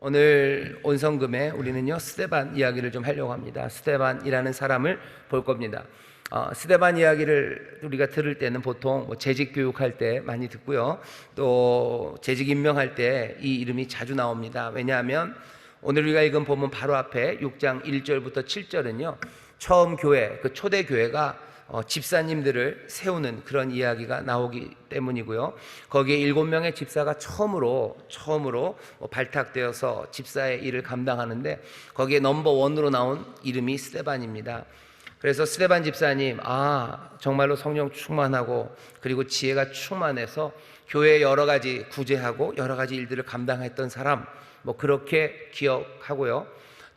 오늘 온성금에 우리는요 스데반 이야기를 좀 하려고 합니다. 스데반이라는 사람을 볼 겁니다. 스데반 이야기를 우리가 들을 때는 보통 재직 교육할 때 많이 듣고요, 또 재직 임명할 때 이 이름이 자주 나옵니다. 왜냐하면 오늘 우리가 읽은 본문 바로 앞에 6장 1절부터 7절은요 처음 교회, 그 초대 교회가 집사님들을 세우는 그런 이야기가 나오기 때문이고요, 거기에 7명의 집사가 처음으로 발탁되어서 집사의 일을 감당하는데 거기에 넘버1으로 나온 이름이 스데반입니다. 그래서 스데반 집사님, 정말로 성령 충만하고 그리고 지혜가 충만해서 교회에 여러 가지 구제하고 여러 가지 일들을 감당했던 사람, 그렇게 기억하고요.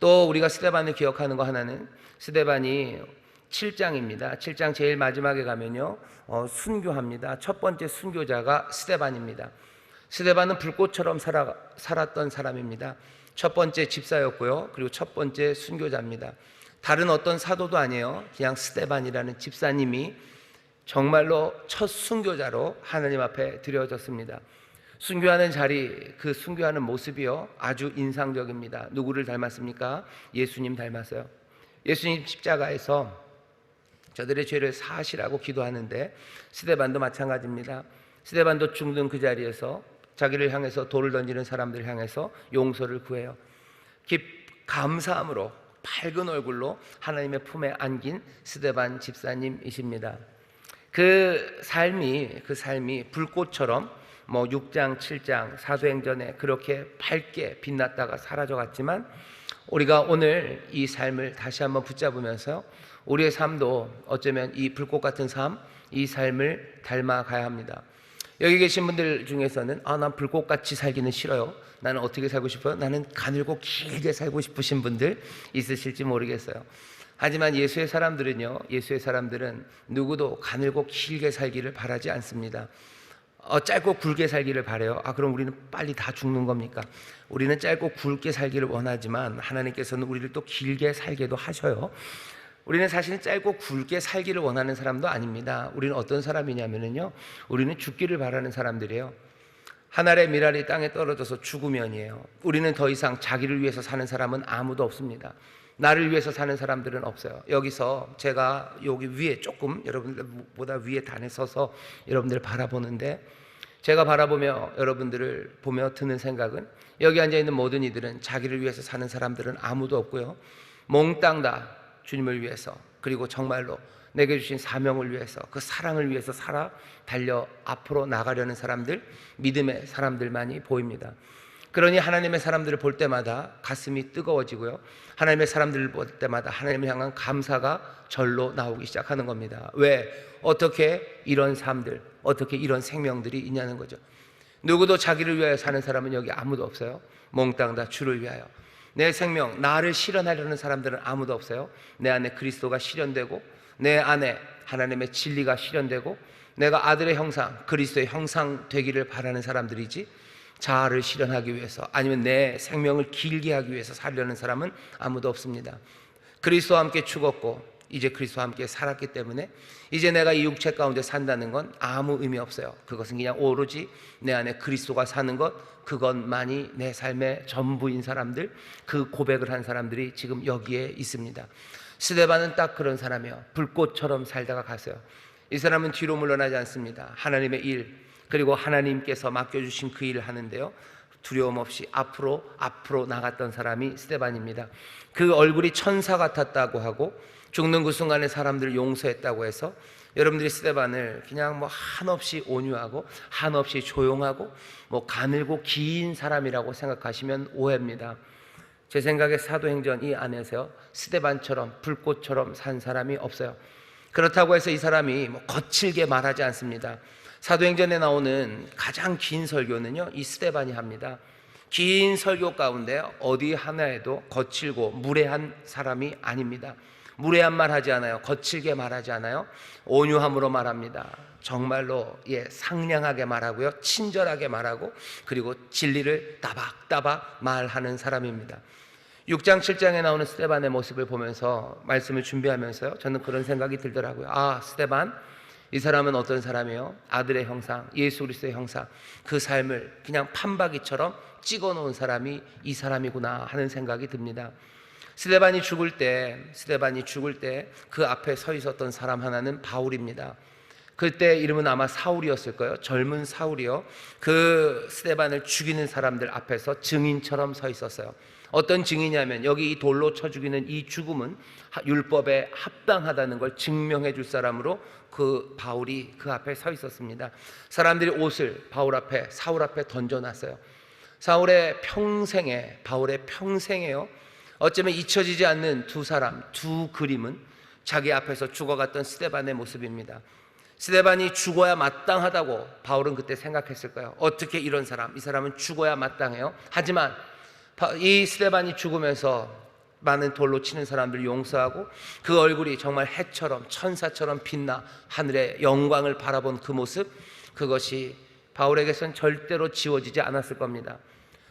또 우리가 스데반을 기억하는 거 하나는 스데반이 7장입니다. 7장 제일 마지막에 가면요 순교합니다. 첫 번째 순교자가 스데반입니다. 스데반은 불꽃처럼 살았던 사람입니다. 첫 번째 집사였고요, 그리고 첫 번째 순교자입니다. 다른 어떤 사도도 아니에요. 그냥 스데반이라는 집사님이 정말로 첫 순교자로 하나님 앞에 드려졌습니다. 순교하는 자리, 그 순교하는 모습이요 아주 인상적입니다. 누구를 닮았습니까? 예수님 닮았어요. 예수님 십자가에서 저들의 죄를 사하시라고 기도하는데 스데반도 마찬가지입니다. 스데반도 죽는 그 자리에서 자기를 향해서 돌을 던지는 사람들을 향해서 용서를 구해요. 감사함으로 밝은 얼굴로 하나님의 품에 안긴 스데반 집사님이십니다. 그 삶이 불꽃처럼 6장 7장 사도행전에 그렇게 밝게 빛났다가 사라져갔지만, 우리가 오늘 이 삶을 다시 한번 붙잡으면서 우리의 삶도 어쩌면 이 불꽃 같은 삶, 이 삶을 닮아가야 합니다. 여기 계신 분들 중에서는 난 불꽃같이 살기는 싫어요, 나는 어떻게 살고 싶어요? 나는 가늘고 길게 살고 싶으신 분들 있으실지 모르겠어요. 하지만 예수의 사람들은 누구도 가늘고 길게 살기를 바라지 않습니다. 짧고 굵게 살기를 바라요. 그럼 우리는 빨리 다 죽는 겁니까? 우리는 짧고 굵게 살기를 원하지만 하나님께서는 우리를 또 길게 살게도 하셔요. 우리는 사실은 짧고 굵게 살기를 원하는 사람도 아닙니다. 우리는 어떤 사람이냐면요, 우리는 죽기를 바라는 사람들이에요. 한 알의 밀알이 땅에 떨어져서 죽으면이에요. 우리는 더 이상 자기를 위해서 사는 사람은 아무도 없습니다. 나를 위해서 사는 사람들은 없어요. 여기서 제가 여기 위에 조금 여러분들보다 위에 단에 서서 여러분들을 바라보는데, 제가 바라보며 여러분들을 보며 드는 생각은, 여기 앉아있는 모든 이들은 자기를 위해서 사는 사람들은 아무도 없고요, 몽땅 다 주님을 위해서, 그리고 정말로 내게 주신 사명을 위해서, 그 사랑을 위해서 달려 앞으로 나가려는 사람들, 믿음의 사람들만이 보입니다. 그러니 하나님의 사람들을 볼 때마다 가슴이 뜨거워지고요, 하나님의 사람들을 볼 때마다 하나님을 향한 감사가 절로 나오기 시작하는 겁니다. 왜? 어떻게 이런 삶들, 어떻게 이런 생명들이 있냐는 거죠. 누구도 자기를 위하여 사는 사람은 여기 아무도 없어요. 몽땅 다 주를 위하여. 내 생명, 나를 실현하려는 사람들은 아무도 없어요. 내 안에 그리스도가 실현되고, 내 안에 하나님의 진리가 실현되고, 내가 아들의 형상, 그리스도의 형상 되기를 바라는 사람들이지, 자아를 실현하기 위해서, 아니면 내 생명을 길게 하기 위해서 살려는 사람은 아무도 없습니다. 그리스도와 함께 죽었고 이제 그리스도와 함께 살았기 때문에 이제 내가 이 육체 가운데 산다는 건 아무 의미 없어요. 그것은 그냥 오로지 내 안에 그리스도가 사는 것, 그것만이 내 삶의 전부인 사람들, 그 고백을 한 사람들이 지금 여기에 있습니다. 스데반은 딱 그런 사람이에요. 불꽃처럼 살다가 갔어요. 이 사람은 뒤로 물러나지 않습니다. 하나님의 일, 그리고 하나님께서 맡겨주신 그 일을 하는데요, 두려움 없이 앞으로 나갔던 사람이 스데반입니다. 그 얼굴이 천사 같았다고 하고, 죽는 그 순간에 사람들을 용서했다고 해서 여러분들이 스데반을 그냥 한없이 온유하고 한없이 조용하고 가늘고 긴 사람이라고 생각하시면 오해입니다. 제 생각에 사도행전 이 안에서 스데반처럼 불꽃처럼 산 사람이 없어요. 그렇다고 해서 이 사람이 거칠게 말하지 않습니다. 사도행전에 나오는 가장 긴 설교는요, 이 스데반이 합니다. 긴 설교 가운데 어디 하나에도 거칠고 무례한 사람이 아닙니다. 무례한 말 하지 않아요. 거칠게 말하지 않아요. 온유함으로 말합니다. 정말로 상냥하게 말하고요, 친절하게 말하고, 그리고 진리를 따박따박 말하는 사람입니다. 6장 7장에 나오는 스데반의 모습을 보면서 말씀을 준비하면서요, 저는 그런 생각이 들더라고요. 스데반 이 사람은 어떤 사람이에요? 아들의 형상, 예수 그리스도의 형상, 그 삶을 그냥 판박이처럼 찍어 놓은 사람이 이 사람이구나 하는 생각이 듭니다. 스데반이 죽을 때 그 앞에 서 있었던 사람 하나는 바울입니다. 그때 이름은 아마 사울이었을 거예요. 젊은 사울이요. 그 스데반을 죽이는 사람들 앞에서 증인처럼 서 있었어요. 어떤 증인이냐면 여기 이 돌로 쳐 죽이는 이 죽음은 율법에 합당하다는 걸 증명해 줄 사람으로 그 바울이 그 앞에 서 있었습니다. 사람들이 옷을 사울 앞에 던져놨어요. 바울의 평생에요. 어쩌면 잊혀지지 않는 두 그림은 자기 앞에서 죽어갔던 스데반의 모습입니다. 스데반이 죽어야 마땅하다고 바울은 그때 생각했을 거예요. 어떻게 이 사람은 죽어야 마땅해요. 하지만 이 스데반이 죽으면서 많은 돌로 치는 사람들을 용서하고 그 얼굴이 정말 해처럼 천사처럼 빛나 하늘의 영광을 바라본 그 모습, 그것이 바울에게선 절대로 지워지지 않았을 겁니다.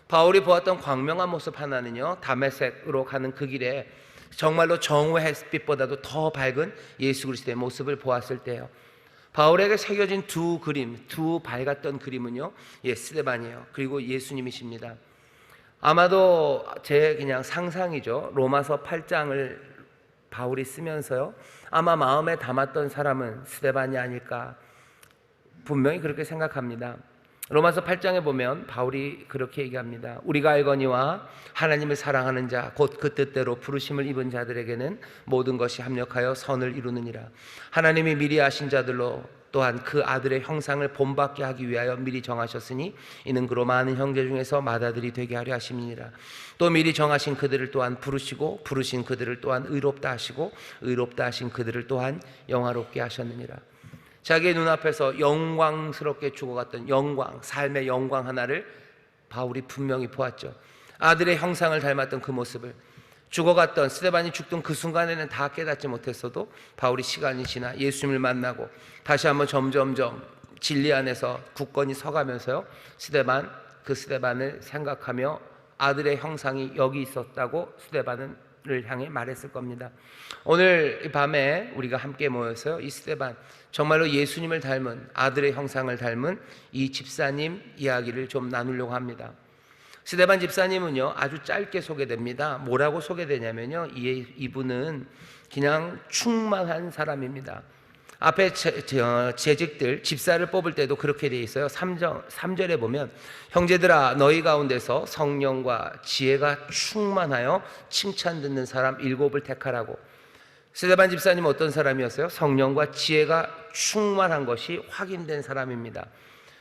바울이 보았던 광명한 모습 하나는요, 다메섹으로 가는 그 길에 정말로 정오의 햇빛보다도 더 밝은 예수 그리스도의 모습을 보았을 때요, 바울에게 새겨진 두 밝았던 그림은요, 스데반이에요. 그리고 예수님이십니다. 아마도 제 그냥 상상이죠. 로마서 8장을 바울이 쓰면서요, 아마 마음에 담았던 사람은 스데반이 아닐까, 분명히 그렇게 생각합니다. 로마서 8장에 보면 바울이 그렇게 얘기합니다. 우리가 알거니와 하나님을 사랑하는 자 곧 그 뜻대로 부르심을 입은 자들에게는 모든 것이 합력하여 선을 이루느니라. 하나님이 미리 아신 자들로 또한 그 아들의 형상을 본받게 하기 위하여 미리 정하셨으니 이는 그로 많은 형제 중에서 맏아들이 되게 하려 하심이니라. 또 미리 정하신 그들을 또한 부르시고 부르신 그들을 또한 의롭다 하시고 의롭다 하신 그들을 또한 영화롭게 하셨느니라. 자기의 눈앞에서 영광스럽게 죽어갔던 삶의 영광 하나를 바울이 분명히 보았죠. 아들의 형상을 닮았던 그 모습을, 죽어갔던 스데반이 죽던 그 순간에는 다 깨닫지 못했어도 바울이 시간이 지나 예수님을 만나고 다시 한번 점점점 진리 안에서 굳건히 서가면서요, 그 스데반을 생각하며 아들의 형상이 여기 있었다고 스데반을 향해 말했을 겁니다. 오늘 이 밤에 우리가 함께 모여서요, 이 스데반, 정말로 예수님을 닮은, 아들의 형상을 닮은 이 집사님 이야기를 좀 나누려고 합니다. 스데반 집사님은요, 아주 짧게 소개됩니다. 뭐라고 소개되냐면요, 이분은 그냥 충만한 사람입니다. 앞에 재직들, 집사를 뽑을 때도 그렇게 되어 있어요. 3절에 보면 형제들아 너희 가운데서 성령과 지혜가 충만하여 칭찬 듣는 사람 7을 택하라고. 스데반 집사님은 어떤 사람이었어요? 성령과 지혜가 충만한 것이 확인된 사람입니다.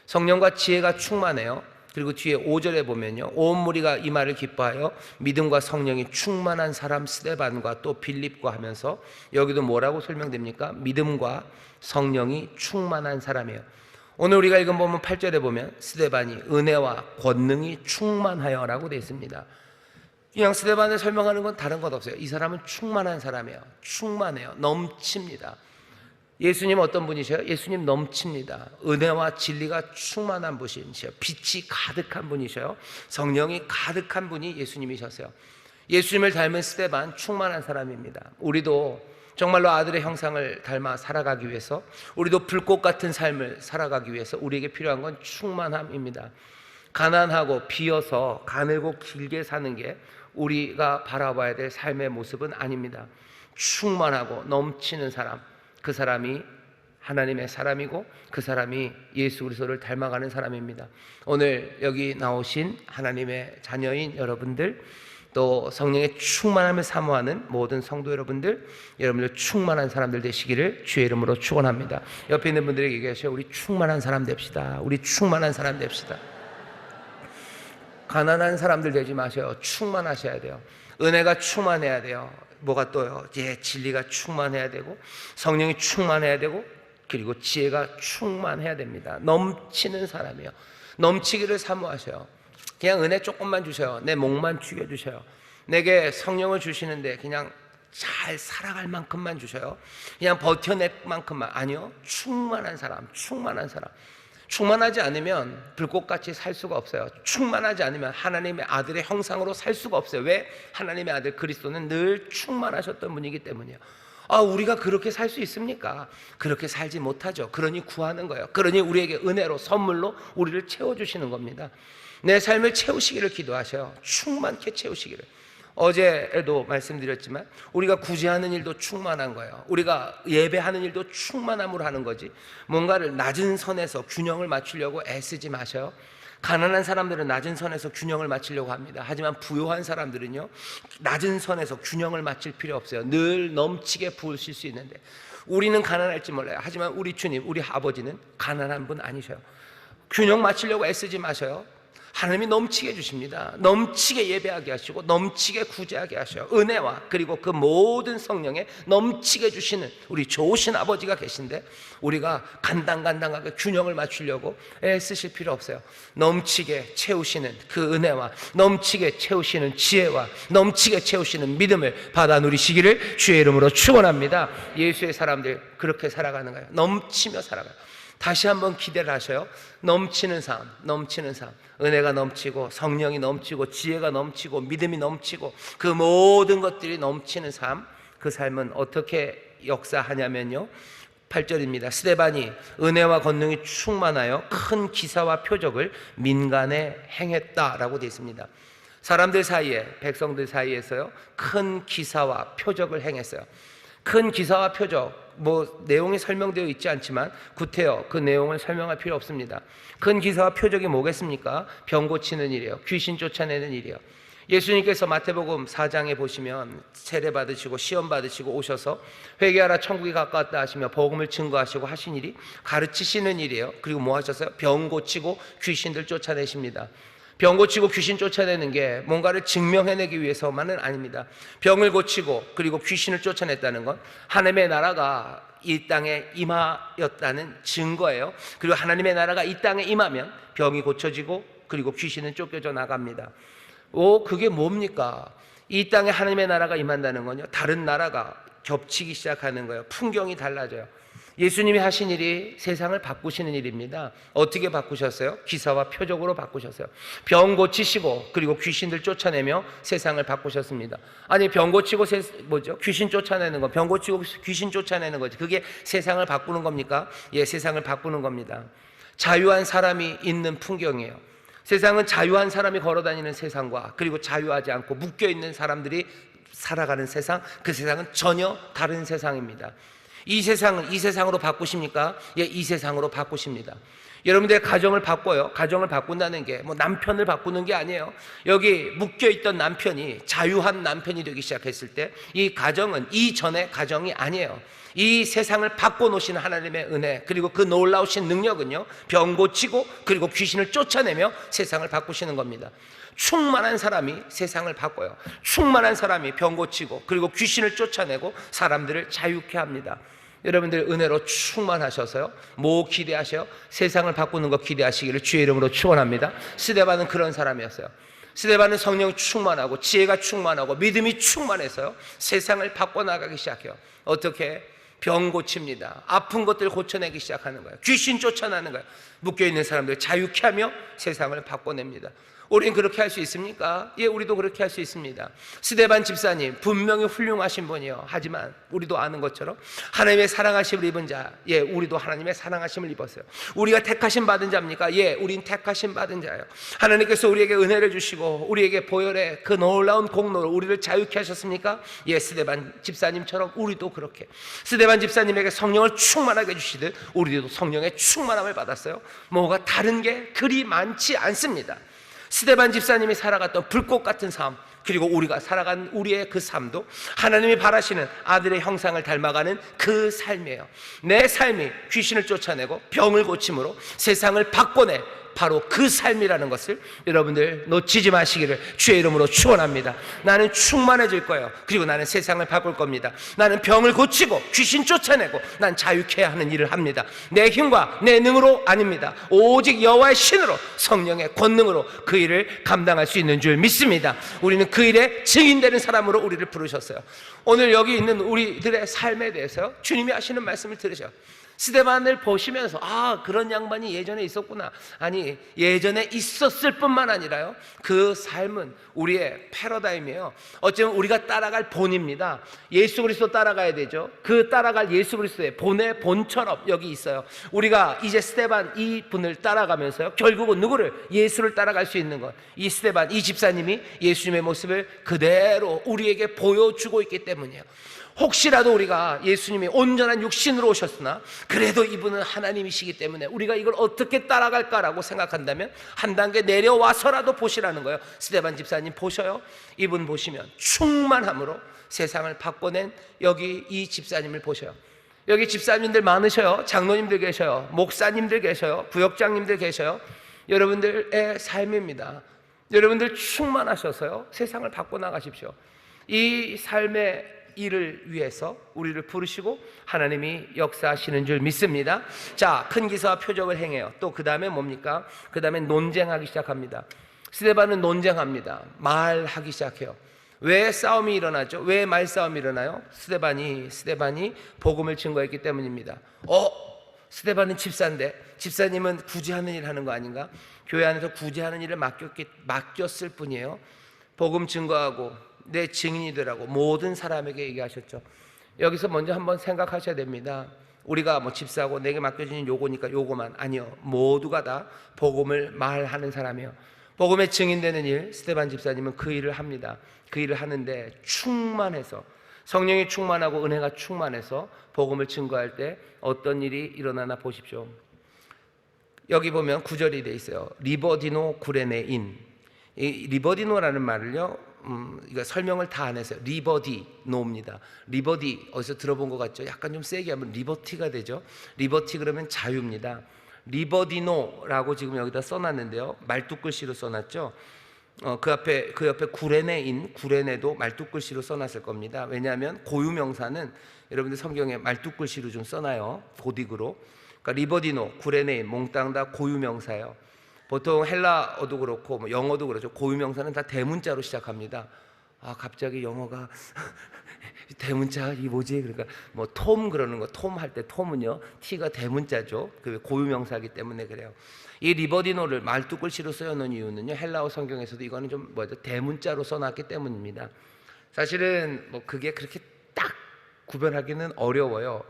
성령과 지혜가 충만해요. 그리고 뒤에 5절에 보면요, 온 무리가 이 말을 기뻐하여 믿음과 성령이 충만한 사람 스데반과 또 빌립과 하면서 여기도 뭐라고 설명됩니까? 믿음과 성령이 충만한 사람이에요. 오늘 우리가 읽은 본문 8절에 보면 스데반이 은혜와 권능이 충만하여 라고 되어 있습니다. 그냥 스데반을 설명하는 건 다른 것 없어요. 이 사람은 충만한 사람이에요. 충만해요. 넘칩니다. 예수님 어떤 분이셔요? 예수님 넘칩니다. 은혜와 진리가 충만한 분이셔요. 빛이 가득한 분이셔요. 성령이 가득한 분이 예수님이셨어요. 예수님을 닮은 스데반, 충만한 사람입니다. 우리도 정말로 아들의 형상을 닮아 살아가기 위해서, 우리도 불꽃 같은 삶을 살아가기 위해서 우리에게 필요한 건 충만함입니다. 가난하고 비어서 가늘고 길게 사는 게 우리가 바라봐야 될 삶의 모습은 아닙니다. 충만하고 넘치는 사람, 그 사람이 하나님의 사람이고 그 사람이 예수 그리스도를 닮아가는 사람입니다. 오늘 여기 나오신 하나님의 자녀인 여러분들, 또 성령의 충만함을 사모하는 모든 성도 여러분들, 여러분들 충만한 사람들 되시기를 주의 이름으로 축원합니다. 옆에 있는 분들에게 얘기하세요. 우리 충만한 사람 됩시다. 우리 충만한 사람 됩시다. 가난한 사람들 되지 마세요. 충만하셔야 돼요. 은혜가 충만해야 돼요. 뭐가 또요? 진리가 충만해야 되고, 성령이 충만해야 되고, 그리고 지혜가 충만해야 됩니다. 넘치는 사람이요. 넘치기를 사모하셔요. 그냥 은혜 조금만 주셔요. 내 목만 죽여주셔요. 내게 성령을 주시는데 그냥 잘 살아갈 만큼만 주셔요. 그냥 버텨낼 만큼만. 아니요, 충만한 사람. 충만하지 않으면 불꽃같이 살 수가 없어요. 충만하지 않으면 하나님의 아들의 형상으로 살 수가 없어요. 왜? 하나님의 아들 그리스도는 늘 충만하셨던 분이기 때문이에요. 우리가 그렇게 살 수 있습니까? 그렇게 살지 못하죠. 그러니 구하는 거예요. 그러니 우리에게 은혜로 선물로 우리를 채워주시는 겁니다. 내 삶을 채우시기를 기도하셔요. 충만케 채우시기를. 어제에도 말씀드렸지만 우리가 구제하는 일도 충만한 거예요. 우리가 예배하는 일도 충만함으로 하는 거지, 뭔가를 낮은 선에서 균형을 맞추려고 애쓰지 마셔요. 가난한 사람들은 낮은 선에서 균형을 맞추려고 합니다. 하지만 부유한 사람들은요, 낮은 선에서 균형을 맞출 필요 없어요. 늘 넘치게 부으실 수 있는데, 우리는 가난할지 몰라요. 하지만 우리 주님, 우리 아버지는 가난한 분 아니셔요. 균형 맞추려고 애쓰지 마셔요. 하나님이 넘치게 해주십니다. 넘치게 예배하게 하시고 넘치게 구제하게 하셔요. 은혜와 그리고 그 모든 성령에 넘치게 주시는 우리 좋으신 아버지가 계신데, 우리가 간당간당하게 균형을 맞추려고 애쓰실 필요 없어요. 넘치게 채우시는 그 은혜와 넘치게 채우시는 지혜와 넘치게 채우시는 믿음을 받아 누리시기를 주의 이름으로 축원합니다. 예수의 사람들 그렇게 살아가는 거예요. 넘치며 살아가요. 다시 한번 기대를 하셔요. 넘치는 삶, 넘치는 삶. 은혜가 넘치고 성령이 넘치고 지혜가 넘치고 믿음이 넘치고 그 모든 것들이 넘치는 삶. 그 삶은 어떻게 역사하냐면요, 8절입니다. 스데반이 은혜와 권능이 충만하여 큰 기사와 표적을 민간에 행했다라고 되어 있습니다. 사람들 사이에, 백성들 사이에서요, 큰 기사와 표적을 행했어요. 큰 기사와 표적, 내용이 설명되어 있지 않지만 구태여 그 내용을 설명할 필요 없습니다. 큰 기사와 표적이 뭐겠습니까? 병 고치는 일이에요. 귀신 쫓아내는 일이에요. 예수님께서 마태복음 4장에 보시면 세례 받으시고 시험 받으시고 오셔서 회개하라 천국이 가까웠다 하시며 복음을 증거하시고 하신 일이 가르치시는 일이에요. 그리고 뭐 하셨어요? 병 고치고 귀신들 쫓아내십니다. 병 고치고 귀신 쫓아내는 게 뭔가를 증명해내기 위해서만은 아닙니다. 병을 고치고 그리고 귀신을 쫓아냈다는 건 하나님의 나라가 이 땅에 임하였다는 증거예요. 그리고 하나님의 나라가 이 땅에 임하면 병이 고쳐지고 그리고 귀신은 쫓겨져 나갑니다. 그게 뭡니까? 이 땅에 하나님의 나라가 임한다는 건요, 다른 나라가 겹치기 시작하는 거예요. 풍경이 달라져요. 예수님이 하신 일이 세상을 바꾸시는 일입니다. 어떻게 바꾸셨어요? 기사와 표적으로 바꾸셨어요. 병 고치시고 그리고 귀신들 쫓아내며 세상을 바꾸셨습니다. 아니, 병 고치고 귀신 쫓아내는 거, 병 고치고 귀신 쫓아내는 거지, 그게 세상을 바꾸는 겁니까? 예, 세상을 바꾸는 겁니다. 자유한 사람이 있는 풍경이에요. 세상은 자유한 사람이 걸어다니는 세상과 그리고 자유하지 않고 묶여있는 사람들이 살아가는 세상, 그 세상은 전혀 다른 세상입니다. 이 세상은 이 세상으로 바꾸십니까? 예, 이 세상으로 바꾸십니다. 여러분들의 가정을 바꿔요. 가정을 바꾼다는 게 남편을 바꾸는 게 아니에요. 여기 묶여있던 남편이 자유한 남편이 되기 시작했을 때 이 가정은 이전의 가정이 아니에요. 이 세상을 바꿔놓으신 하나님의 은혜 그리고 그 놀라우신 능력은요, 병 고치고 그리고 귀신을 쫓아내며 세상을 바꾸시는 겁니다. 충만한 사람이 세상을 바꿔요. 충만한 사람이 병 고치고 그리고 귀신을 쫓아내고 사람들을 자유케 합니다. 여러분들 은혜로 충만하셔서요, 뭐 기대하셔요? 세상을 바꾸는 거 기대하시기를 주의 이름으로 축원합니다. 스데반은 그런 사람이었어요. 스데반은 성령이 충만하고 지혜가 충만하고 믿음이 충만해서요, 세상을 바꿔나가기 시작해요. 어떻게? 병 고칩니다. 아픈 것들 고쳐내기 시작하는 거예요. 귀신 쫓아나는 거예요. 묶여있는 사람들 자유케 하며 세상을 바꿔냅니다. 우리는 그렇게 할 수 있습니까? 예, 우리도 그렇게 할 수 있습니다. 스데반 집사님 분명히 훌륭하신 분이요, 하지만 우리도 아는 것처럼 하나님의 사랑하심을 입은 자, 예, 우리도 하나님의 사랑하심을 입었어요. 우리가 택하심 받은 자입니까? 예, 우린 택하심 받은 자예요. 하나님께서 우리에게 은혜를 주시고 우리에게 보혈의 그 놀라운 공로로 우리를 자유케 하셨습니까? 예, 스데반 집사님처럼 우리도 그렇게 스데반 집사님에게 성령을 충만하게 주시듯 우리도 성령의 충만함을 받았어요. 뭐가 다른 게 그리 많지 않습니다. 스데반 집사님이 살아갔던 불꽃 같은 삶, 그리고 우리가 살아간 우리의 그 삶도 하나님이 바라시는 아들의 형상을 닮아가는 그 삶이에요. 내 삶이 귀신을 쫓아내고 병을 고침으로 세상을 바꿔내 바로 그 삶이라는 것을 여러분들 놓치지 마시기를 주의 이름으로 축원합니다. 나는 충만해질 거예요. 그리고 나는 세상을 바꿀 겁니다. 나는 병을 고치고 귀신 쫓아내고 난 자유케 하는 일을 합니다. 내 힘과 내 능으로 아닙니다. 오직 여호와의 신으로 성령의 권능으로 그 일을 감당할 수 있는 줄 믿습니다. 우리는 그 일에 증인되는 사람으로 우리를 부르셨어요. 오늘 여기 있는 우리들의 삶에 대해서 주님이 하시는 말씀을 들으셔. 스데반을 보시면서 그런 양반이 예전에 있었구나. 아니, 예전에 있었을 뿐만 아니라요, 그 삶은 우리의 패러다임이에요. 어쩌면 우리가 따라갈 본입니다. 예수 그리스도 따라가야 되죠. 그 따라갈 예수 그리스도의 본의 본처럼 여기 있어요. 우리가 이제 스데반 이 분을 따라가면서요, 결국은 누구를? 예수를 따라갈 수 있는 것. 이 스데반, 이 집사님이 예수님의 모습을 그대로 우리에게 보여주고 있기 때문이에요. 혹시라도 우리가 예수님이 온전한 육신으로 오셨으나 그래도 이분은 하나님이시기 때문에 우리가 이걸 어떻게 따라갈까라고 생각한다면 한 단계 내려와서라도 보시라는 거예요. 스데반 집사님 보셔요. 이분 보시면 충만함으로 세상을 바꿔낸 여기 이 집사님을 보셔요. 여기 집사님들 많으셔요. 장로님들 계셔요. 목사님들 계셔요. 부역장님들 계셔요. 여러분들의 삶입니다. 여러분들 충만하셔서요, 세상을 바꿔나가십시오. 이 삶의 일을 위해서 우리를 부르시고 하나님이 역사하시는 줄 믿습니다. 자, 큰 기사와 표적을 행해요. 또 그 다음에 뭡니까? 그 다음에 논쟁하기 시작합니다. 스데반은 논쟁합니다. 말하기 시작해요. 왜 싸움이 일어나죠? 왜 말싸움이 일어나요? 스데반이 복음을 증거했기 때문입니다. 스데반은 집사인데 집사님은 구제하는 일 하는 거 아닌가? 교회 안에서 구제하는 일을 맡겼을 뿐이에요. 복음 증거하고 내 증인이 되라고 모든 사람에게 얘기하셨죠. 여기서 먼저 한번 생각하셔야 됩니다. 우리가 집사고 내게 맡겨진 요거니까 요거만, 아니요. 모두가 다 복음을 말하는 사람이에요. 복음의 증인되는 일, 스데반 집사님은 그 일을 합니다. 그 일을 하는데 충만해서, 성령이 충만하고 은혜가 충만해서 복음을 증거할 때 어떤 일이 일어나나 보십시오. 여기 보면 9절이 돼 있어요. 리버디노 구레네인. 이 리버디노라는 말을요, 이거 설명을 다 안 해서요. 리버디노입니다. 리버디 어디서 들어본 것 같죠? 약간 좀 세게 하면 리버티가 되죠. 리버티 그러면 자유입니다. 리버디노라고 지금 여기다 써놨는데요, 말뚝글씨로 써놨죠. 그 옆에 구레네인, 구레네도 말뚝글씨로 써놨을 겁니다. 왜냐하면 고유명사는 여러분들 성경에 말뚝글씨로 좀 써놔요. 고딕으로. 그러니까 리버디노, 구레네인 몽땅 다 고유명사예요. 보통 헬라어도 그렇고 영어도 그렇죠. 고유명사는 다 대문자로 시작합니다. 갑자기 영어가 대문자 이 뭐지? 그러니까 톰 그러는 거, 톰 할 때 톰은요, T가 대문자죠. 그 고유명사이기 때문에 그래요. 이 리버디노를 말뚝글씨로 써놓은 이유는요, 헬라어 성경에서도 이거는 좀 대문자로 써놨기 때문입니다. 사실은 그게 그렇게 딱 구별하기는 어려워요.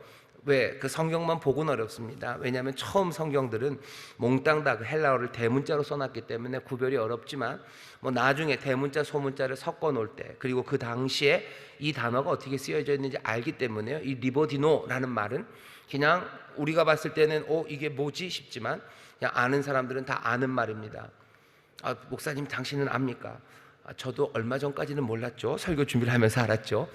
왜? 그 성경만 보고는 어렵습니다. 왜냐하면 처음 성경들은 몽땅 다 그 헬라어를 대문자로 써놨기 때문에 구별이 어렵지만 나중에 대문자 소문자를 섞어 놓을 때, 그리고 그 당시에 이 단어가 어떻게 쓰여져 있는지 알기 때문에요, 이 리버디노라는 말은 그냥 우리가 봤을 때는 이게 뭐지 싶지만 그냥 아는 사람들은 다 아는 말입니다. 목사님 당신은 압니까? 저도 얼마 전까지는 몰랐죠. 설교 준비를 하면서 알았죠.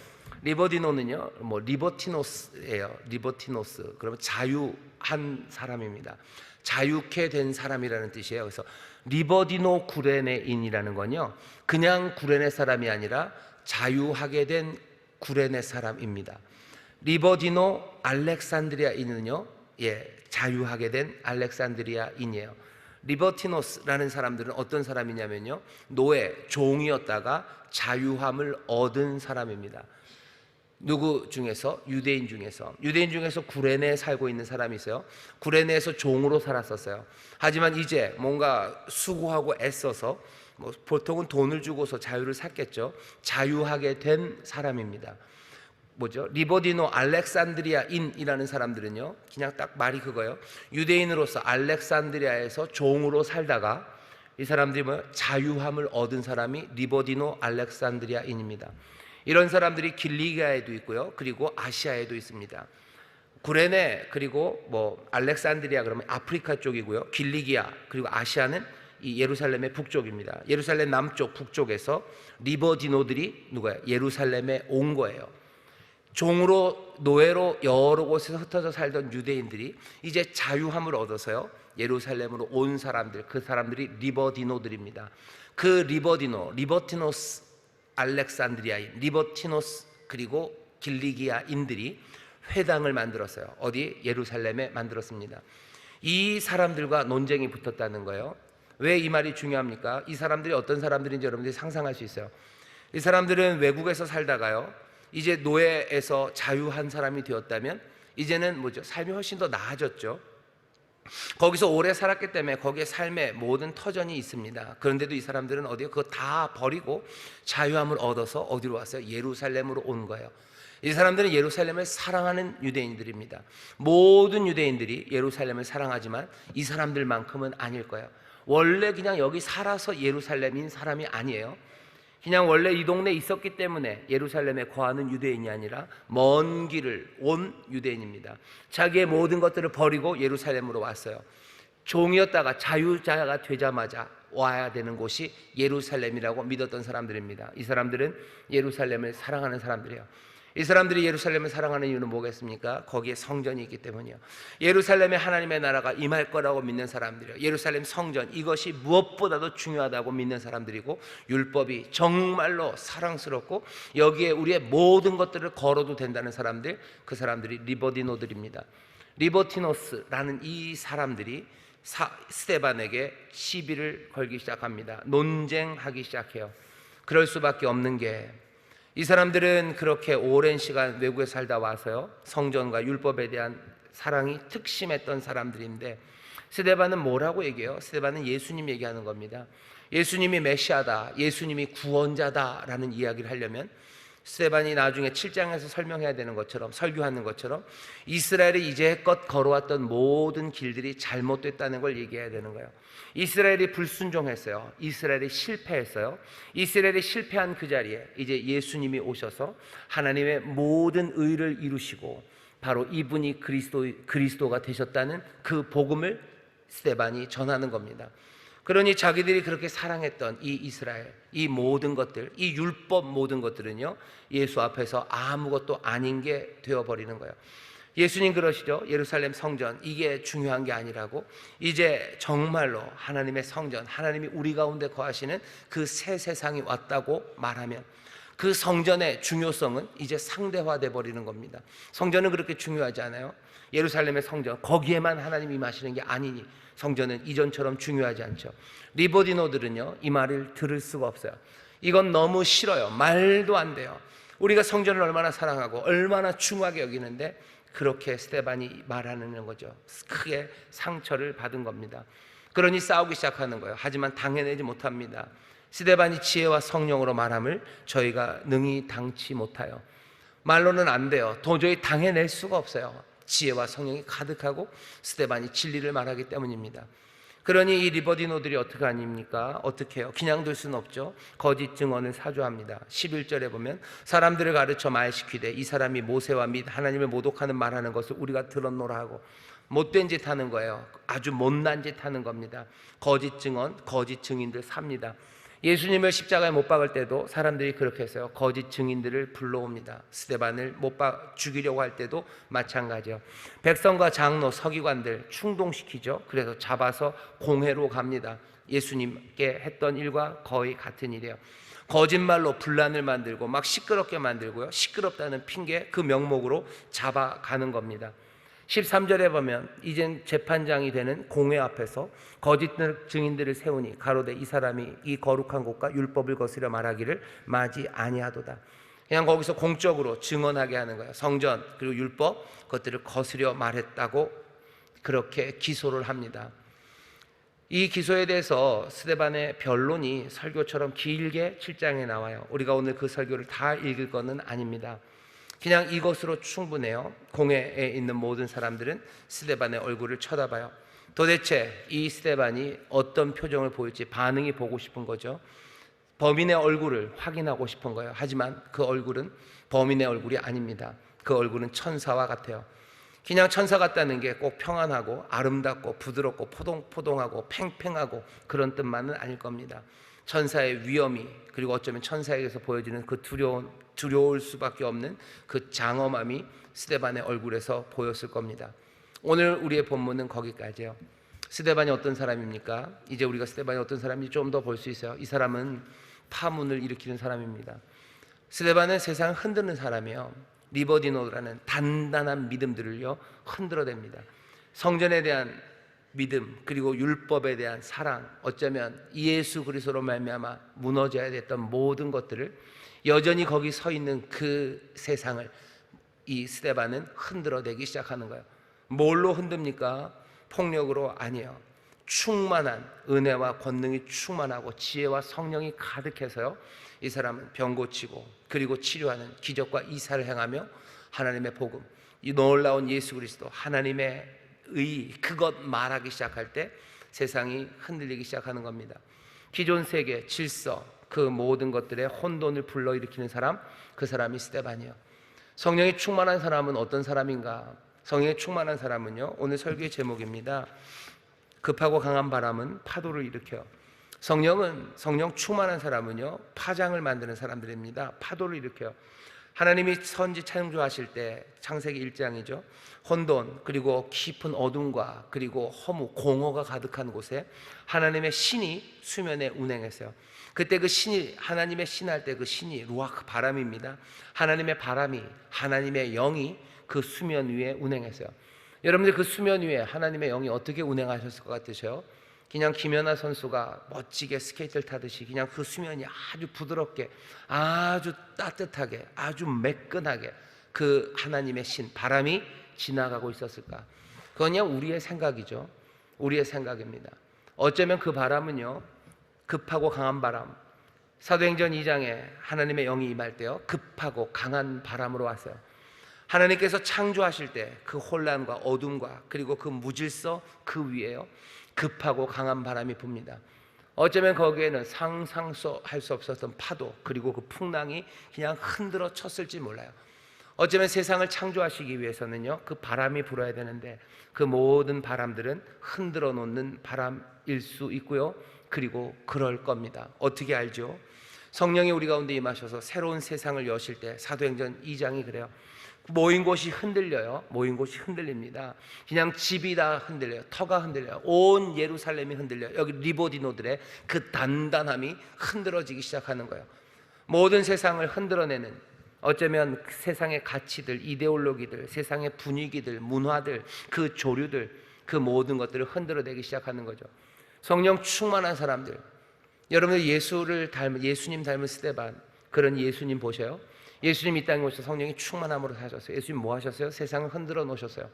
리버디노는요, 리버티노스예요. 리버티노스. 그러면 자유한 사람입니다. 자유케 된 사람이라는 뜻이에요. 그래서 리버디노 구레네인이라는 건요, 그냥 구레네 사람이 아니라 자유하게 된 구레네 사람입니다. 리버디노 알렉산드리아인은요, 자유하게 된 알렉산드리아인이에요. 리버티노스라는 사람들은 어떤 사람이냐면요, 노예, 종이었다가 자유함을 얻은 사람입니다. 누구 중에서? 유대인 중에서 구레네에 살고 있는 사람이 있어요. 구레네에서 종으로 살았었어요. 하지만 이제 뭔가 수고하고 애써서 보통은 돈을 주고서 자유를 샀겠죠. 자유하게 된 사람입니다. 뭐죠? 리버디노 알렉산드리아인이라는 사람들은요, 그냥 딱 말이 그거예요. 유대인으로서 알렉산드리아에서 종으로 살다가 이 사람들이 자유함을 얻은 사람이 리버디노 알렉산드리아인입니다. 이런 사람들이 길리기아에도 있고요, 그리고 아시아에도 있습니다. 구레네 그리고 알렉산드리아 그러면 아프리카 쪽이고요, 길리기아 그리고 아시아는 이 예루살렘의 북쪽입니다. 예루살렘 남쪽 북쪽에서 리버디노들이 누구예요? 예루살렘에 온 거예요. 종으로, 노예로 여러 곳에서 흩어져 살던 유대인들이 이제 자유함을 얻어서요, 예루살렘으로 온 사람들, 그 사람들이 리버디노들입니다. 그 리버티노스 알렉산드리아인, 리버티노스 그리고 길리기아인들이 회당을 만들었어요. 어디? 예루살렘에 만들었습니다. 이 사람들과 논쟁이 붙었다는 거예요. 왜 이 말이 중요합니까? 이 사람들이 어떤 사람들인지 여러분들이 상상할 수 있어요. 이 사람들은 외국에서 살다가요, 이제 노예에서 자유한 사람이 되었다면 이제는 뭐죠? 삶이 훨씬 더 나아졌죠. 거기서 오래 살았기 때문에 거기에 삶의 모든 터전이 있습니다. 그런데도 이 사람들은 어디요? 그거 다 버리고 자유함을 얻어서 어디로 왔어요? 예루살렘으로 온 거예요. 이 사람들은 예루살렘을 사랑하는 유대인들입니다. 모든 유대인들이 예루살렘을 사랑하지만 이 사람들만큼은 아닐 거예요. 원래 그냥 여기 살아서 예루살렘인 사람이 아니에요. 그냥 원래 이 동네에 있었기 때문에 예루살렘에 거하는 유대인이 아니라 먼 길을 온 유대인입니다. 자기의 모든 것들을 버리고 예루살렘으로 왔어요. 종이었다가 자유자가 되자마자 와야 되는 곳이 예루살렘이라고 믿었던 사람들입니다. 이 사람들은 예루살렘을 사랑하는 사람들이에요. 이 사람들이 예루살렘을 사랑하는 이유는 뭐겠습니까? 거기에 성전이 있기 때문이요. 예루살렘에 하나님의 나라가 임할 거라고 믿는 사람들이요. 예루살렘 성전, 이것이 무엇보다도 중요하다고 믿는 사람들이고, 율법이 정말로 사랑스럽고 여기에 우리의 모든 것들을 걸어도 된다는 사람들, 그 사람들이 리버디노들입니다. 리버티노스라는 이 사람들이 스데반에게 시비를 걸기 시작합니다. 논쟁하기 시작해요. 그럴 수밖에 없는 게, 이 사람들은 그렇게 오랜 시간 외국에 살다 와서요, 성전과 율법에 대한 사랑이 특심했던 사람들인데, 스데반은 뭐라고 얘기해요? 스데반은 예수님 얘기하는 겁니다. 예수님이 메시아다, 예수님이 구원자다라는 이야기를 하려면 스데반이 나중에 7장에서 설명해야 되는 것처럼, 설교하는 것처럼 이스라엘이 이제껏 걸어왔던 모든 길들이 잘못됐다는 걸 얘기해야 되는 거예요. 이스라엘이 불순종했어요. 이스라엘이 실패했어요. 이스라엘이 실패한 그 자리에 이제 예수님이 오셔서 하나님의 모든 의를 이루시고 바로 이분이 그리스도가 되셨다는 그 복음을 스데반이 전하는 겁니다. 그러니 자기들이 그렇게 사랑했던 이 이스라엘, 이 모든 것들, 이 율법 모든 것들은요, 예수 앞에서 아무것도 아닌 게 되어버리는 거예요. 예수님 그러시죠. 예루살렘 성전, 이게 중요한 게 아니라고. 이제 정말로 하나님의 성전, 하나님이 우리 가운데 거하시는 그 새 세상이 왔다고 말하면 그 성전의 중요성은 이제 상대화돼 버리는 겁니다. 성전은 그렇게 중요하지 않아요. 예루살렘의 성전, 거기에만 하나님이 임하시는 게 아니니 성전은 이전처럼 중요하지 않죠. 리버디노들은요, 이 말을 들을 수가 없어요. 이건 너무 싫어요. 말도 안 돼요. 우리가 성전을 얼마나 사랑하고 얼마나 중요하게 여기는데 그렇게 스데반이 말하는 거죠. 크게 상처를 받은 겁니다. 그러니 싸우기 시작하는 거예요. 하지만 당해내지 못합니다. 스데반이 지혜와 성령으로 말함을 저희가 능히 당치 못하여. 말로는 안 돼요. 도저히 당해낼 수가 없어요. 지혜와 성령이 가득하고 스데반이 진리를 말하기 때문입니다. 그러니 이 리버디노들이 어떻게 아닙니까? 어떻게 해요? 그냥 둘 수는 없죠. 거짓 증언을 사주합니다. 11절에 보면 사람들을 가르쳐 말시키되 이 사람이 모세와 및 하나님을 모독하는 말하는 것을 우리가 들었노라 하고, 못된 짓 하는 거예요. 아주 못난 짓 하는 겁니다. 거짓 증언, 거짓 증인들 삽니다. 예수님을 십자가에 못 박을 때도 사람들이 그렇게 했어요. 거짓 증인들을 불러옵니다. 스데반을 죽이려고 할 때도 마찬가지요. 백성과 장로, 서기관들 충동시키죠. 그래서 잡아서 공회로 갑니다. 예수님께 했던 일과 거의 같은 일이에요. 거짓말로 분란을 만들고 막 시끄럽게 만들고요, 시끄럽다는 핑계, 그 명목으로 잡아가는 겁니다. 13절에 보면 이젠 재판장이 되는 공회 앞에서 거짓 증인들을 세우니 가로되 이 사람이 이 거룩한 곳과 율법을 거스려 말하기를 마지 아니하도다. 그냥 거기서 공적으로 증언하게 하는 거예요. 성전 그리고 율법, 그것들을 거스려 말했다고 그렇게 기소를 합니다. 이 기소에 대해서 스데반의 변론이 설교처럼 길게 7장에 나와요. 우리가 오늘 그 설교를 다 읽을 것은 아닙니다. 그냥 이것으로 충분해요. 공회에 있는 모든 사람들은 스데반의 얼굴을 쳐다봐요. 도대체 이 스데반이 어떤 표정을 보일지 반응이 보고 싶은 거죠. 범인의 얼굴을 확인하고 싶은 거예요. 하지만 그 얼굴은 범인의 얼굴이 아닙니다. 그 얼굴은 천사와 같아요. 그냥 천사 같다는 게 꼭 평안하고 아름답고 부드럽고 포동포동하고 팽팽하고 그런 뜻만은 아닐 겁니다. 천사의 위엄이, 그리고 어쩌면 천사에게서 보여지는 그 두려울 수밖에 없는 그 장엄함이 스데반의 얼굴에서 보였을 겁니다. 오늘 우리의 본문은 거기까지예요. 스데반이 어떤 사람입니까? 이제 우리가 스데반이 어떤 사람인지 좀 더 볼 수 있어요. 이 사람은 파문을 일으키는 사람입니다. 스데반은 세상을 흔드는 사람이에요. 리버디노라는 단단한 믿음들을요, 흔들어댑니다. 성전에 대한 믿음, 그리고 율법에 대한 사랑, 어쩌면 예수 그리스도로 말미암아 무너져야 됐던 모든 것들을, 여전히 거기 서 있는 그 세상을 이 스데반은 흔들어대기 시작하는 거예요. 뭘로 흔듭니까? 폭력으로? 아니에요. 충만한 은혜와 권능이 충만하고 지혜와 성령이 가득해서요, 이 사람은 병 고치고 그리고 치료하는 기적과 이사를 행하며 하나님의 복음, 이 놀라운 예수 그리스도 하나님의 의, 그것 말하기 시작할 때 세상이 흔들리기 시작하는 겁니다. 기존 세계 질서, 그 모든 것들의 혼돈을 불러일으키는 사람, 그 사람이 스데반이요. 성령이 충만한 사람은 어떤 사람인가? 성령이 충만한 사람은요, 오늘 설교의 제목입니다. 급하고 강한 바람은 파도를 일으켜요. 성령 충만한 사람은요, 파장을 만드는 사람들입니다. 파도를 일으켜요. 하나님이 선지 창조하실 때, 창세기 1장이죠, 혼돈 그리고 깊은 어둠과 그리고 허무 공허가 가득한 곳에 하나님의 신이 수면에 운행했어요. 그때 그 신이, 하나님의 신 할 때 그 신이 루아크, 바람입니다. 하나님의 바람이, 하나님의 영이 그 수면 위에 운행했어요. 여러분들, 그 수면 위에 하나님의 영이 어떻게 운행하셨을 것 같으세요? 그냥 김연아 선수가 멋지게 스케이트를 타듯이 그냥 그 수면이 아주 부드럽게, 아주 따뜻하게, 아주 매끈하게 그 하나님의 신, 바람이 지나가고 있었을까? 그건 그냥 우리의 생각이죠. 우리의 생각입니다. 어쩌면 그 바람은요, 급하고 강한 바람, 사도행전 2장에 하나님의 영이 임할 때요, 급하고 강한 바람으로 왔어요. 하나님께서 창조하실 때 그 혼란과 어둠과 그리고 그 무질서 그 위에요, 급하고 강한 바람이 붑니다. 어쩌면 거기에는 상상할 수 없었던 파도 그리고 그 풍랑이 그냥 흔들어 쳤을지 몰라요. 어쩌면 세상을 창조하시기 위해서는요, 그 바람이 불어야 되는데 그 모든 바람들은 흔들어 놓는 바람일 수 있고요, 그리고 그럴 겁니다. 어떻게 알죠? 성령이 우리 가운데 임하셔서 새로운 세상을 여실 때, 사도행전 2장이 그래요. 모인 곳이 흔들려요. 모인 곳이 흔들립니다. 그냥 집이 다 흔들려요. 터가 흔들려요. 온 예루살렘이 흔들려요. 여기 리보디노들의 그 단단함이 흔들어지기 시작하는 거예요. 모든 세상을 흔들어내는, 어쩌면 세상의 가치들, 이데올로기들, 세상의 분위기들, 문화들, 그 조류들, 그 모든 것들을 흔들어내기 시작하는 거죠. 성령 충만한 사람들, 여러분들 예수님 닮은 스데반, 그런 예수님 보셔요. 예수님 이 땅에 오셔서 성령이 충만함으로 사셨어요. 예수님 뭐 하셨어요? 세상을 흔들어 놓으셨어요.